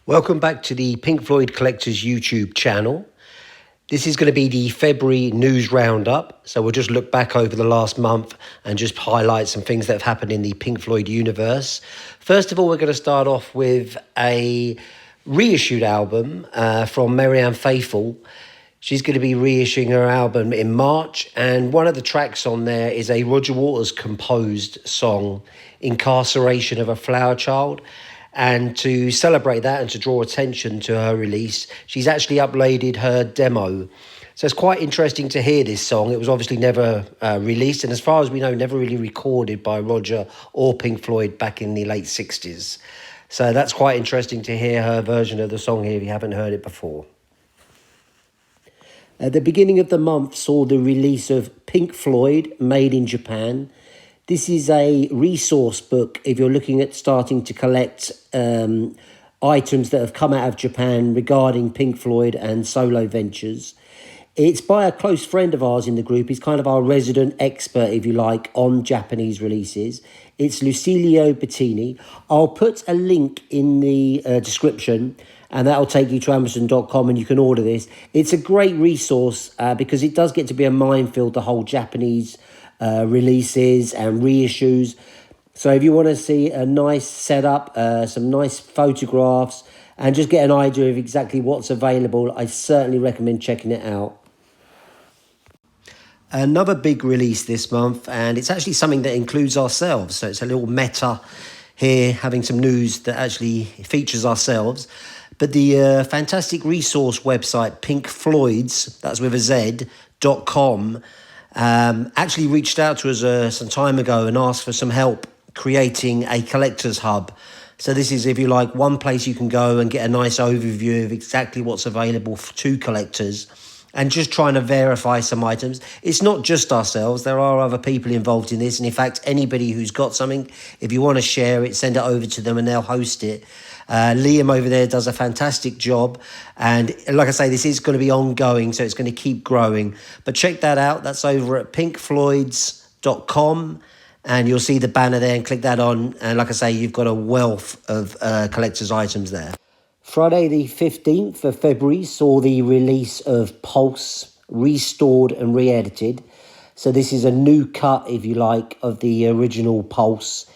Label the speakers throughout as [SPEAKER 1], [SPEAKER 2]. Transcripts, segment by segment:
[SPEAKER 1] Welcome back to the Pink Floyd Collectors YouTube channel. This is going to be the February news roundup. So we'll just look back over the last month and just highlight some things that have happened in the Pink Floyd universe. First of all, we're going to start off with a reissued album from Marianne Faithfull. She's going to be reissuing her album in March, and one of the tracks on there is a Roger Waters composed song, Incarceration of a Flower Child. And to celebrate that and to draw attention to her release, she's actually uploaded her demo. So it's quite interesting to hear this song. It was obviously never released, and as far as we know, never really recorded by Roger or Pink Floyd back in the late 60s. So that's quite interesting to hear her version of the song here if you haven't heard it before. At the beginning of the month saw the release of Pink Floyd, Made in Japan. This is a resource book if you're looking at starting to collect items that have come out of Japan regarding Pink Floyd and solo ventures. It's by a close friend of ours in the group. He's kind of our resident expert, if you like, on Japanese releases. It's Lucilio Batini. I'll put a link in the description, and that'll take you to Amazon.com and you can order this. It's a great resource because it does get to be a minefield, the whole Japanese releases and reissues. So if you want to see a nice setup, some nice photographs, and just get an idea of exactly what's available, I certainly recommend checking it out. Another big release this month, and it's actually something that includes ourselves. So it's a little meta here, having some news that actually features ourselves. But the fantastic resource website, pinkfloyds, that's with a Z.com, actually reached out to us some time ago and asked for some help creating a collector's hub. So this is, if you like, one place you can go and get a nice overview of exactly what's available to collectors and just trying to verify some items. It's not just ourselves. There are other people involved in this. And in fact, anybody who's got something, if you want to share it, send it over to them and they'll host it. Liam over there does a fantastic job. And like I say, this is going to be ongoing, so it's going to keep growing. But check that out. That's over at pinkfloyds.com. And you'll see the banner there and click that on. And like I say, you've got a wealth of collector's items there. Friday the 15th of February saw the release of Pulse, restored and re-edited. So this is a new cut, if you like, of the original Pulse.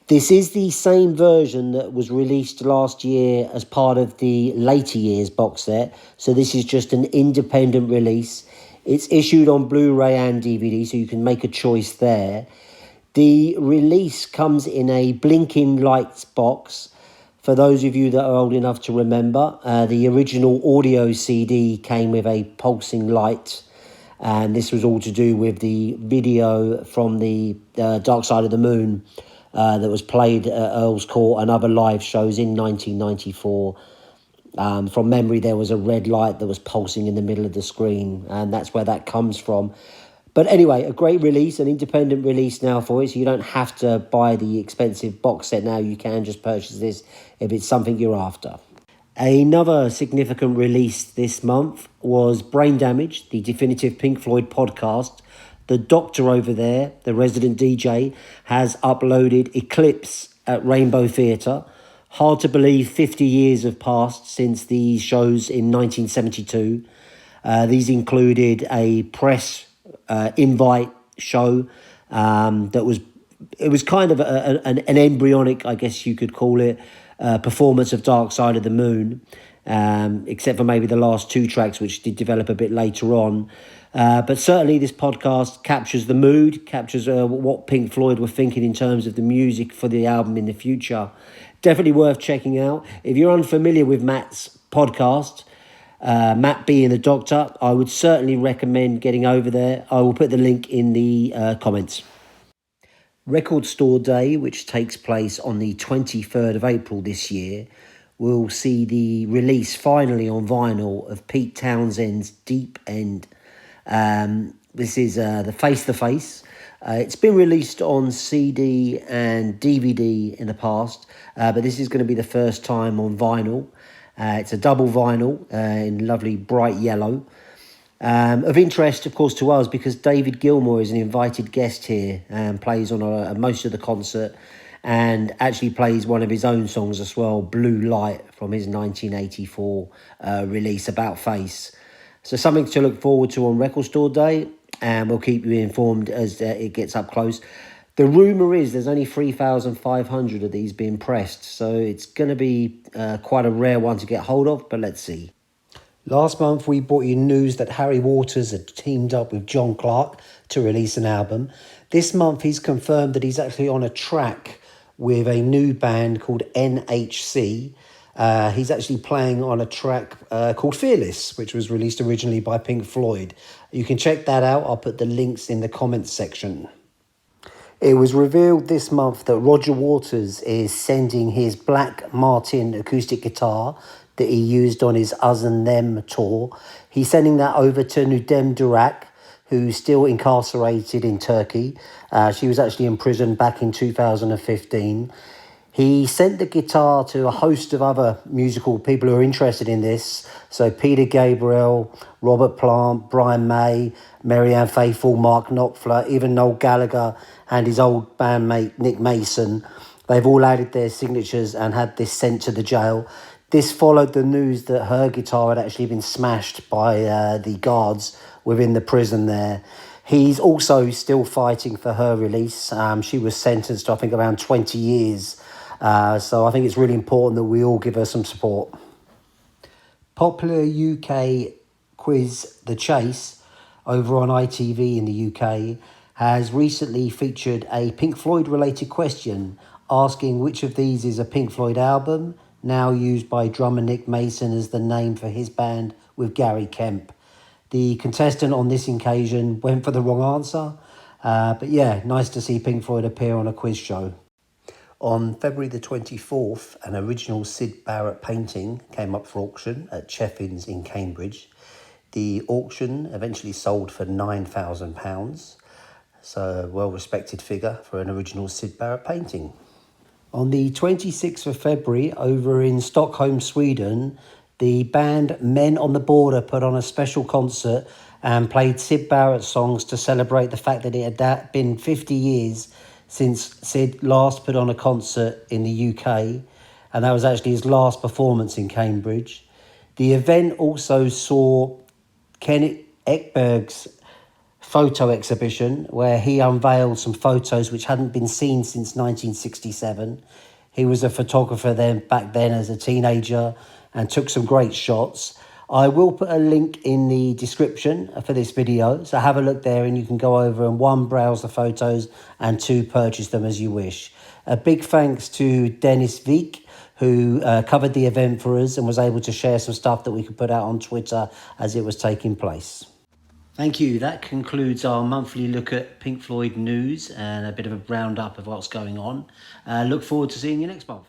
[SPEAKER 1] This is the same version that was released last year as part of the later years box set. So this is just an independent release. It's issued on Blu Ray and DVD, so you can make a choice there. The release comes in a blinking lights box. For those of you that are old enough to remember, the original audio CD came with a pulsing light. And this was all to do with the video from the Dark Side of the Moon that was played at Earl's Court and other live shows in 1994. From memory, there was a red light that was pulsing in the middle of the screen, and that's where that comes from. But anyway, a great release, an independent release now for it, so you don't have to buy the expensive box set now. You can just purchase this if it's something you're after. Another significant release this month was Brain Damage, the definitive Pink Floyd podcast. The doctor over there, the resident DJ, has uploaded Eclipse at Rainbow Theatre. Hard to believe 50 years have passed since these shows in 1972. These included a press invite show it was kind of an embryonic, I guess you could call it, performance of Dark Side of the Moon, except for maybe the last two tracks, which did develop a bit later on. But certainly this podcast captures the mood, captures what Pink Floyd were thinking in terms of the music for the album in the future. Definitely worth checking out. If you're unfamiliar with Matt's podcast, Matt being the doctor, I would certainly recommend getting over there. I will put the link in the comments. Record Store Day, which takes place on the 23rd of April this year, will see the release finally on vinyl of Pete Townsend's Deep End. This is the Face to Face. It's been released on CD and DVD in the past, but this is going to be the first time on vinyl. It's a double vinyl in lovely bright yellow. Of interest, of course, to us because David Gilmour is an invited guest here and plays on most of the concert. and actually plays one of his own songs as well, Blue Light, from his 1984 release, About Face. So something to look forward to on Record Store Day, and we'll keep you informed as it gets up close. The rumour is there's only 3,500 of these being pressed, so it's going to be quite a rare one to get hold of, but let's see. Last month, we brought you news that Harry Waters had teamed up with John Clark to release an album. This month, he's confirmed that he's actually on a track with a new band called NHC. He's actually playing on a track called Fearless, which was released originally by Pink Floyd. You can check that out. I'll put the links in the comments section. It was revealed this month that Roger Waters is sending his Black Martin acoustic guitar that he used on his Us and Them tour. He's sending that over to Nudem Durak, who's still incarcerated in Turkey. She was actually in prison back in 2015. He sent the guitar to a host of other musical people who are interested in this. So Peter Gabriel, Robert Plant, Brian May, Marianne, Faithfull, Mark Knopfler, even Noel Gallagher and his old bandmate Nick Mason. They've all added their signatures and had this sent to the jail. This followed the news that her guitar had actually been smashed by the guards within the prison there. He's also still fighting for her release. She was sentenced to, I think, around 20 years. So I think it's really important that we all give her some support. Popular UK quiz The Chase over on ITV in the UK has recently featured a Pink Floyd related question asking which of these is a Pink Floyd album, now used by drummer Nick Mason as the name for his band with Gary Kemp. The contestant on this occasion went for the wrong answer, but yeah, nice to see Pink Floyd appear on a quiz show. On February the 24th, an original Syd Barrett painting came up for auction at Cheffins in Cambridge. The auction eventually sold for £9,000, so a well-respected figure for an original Syd Barrett painting. On the 26th of February, over in Stockholm, Sweden, the band Men on the Border put on a special concert and played Syd Barrett songs to celebrate the fact that it had been 50 years since Syd last put on a concert in the UK, and that was actually his last performance in Cambridge. The event also saw Keneth Ekberg's photo exhibition, where he unveiled some photos which hadn't been seen since 1967. He was a photographer back then as a teenager and took some great shots. I will put a link in the description for this video, so have a look there and you can go over and 1, browse the photos, and 2, purchase them as you wish. A big thanks to Dennis Veek, who covered the event for us and was able to share some stuff that we could put out on Twitter as it was taking place. Thank you. That concludes our monthly look at Pink Floyd news and a bit of a roundup of what's going on. Look forward to seeing you next month.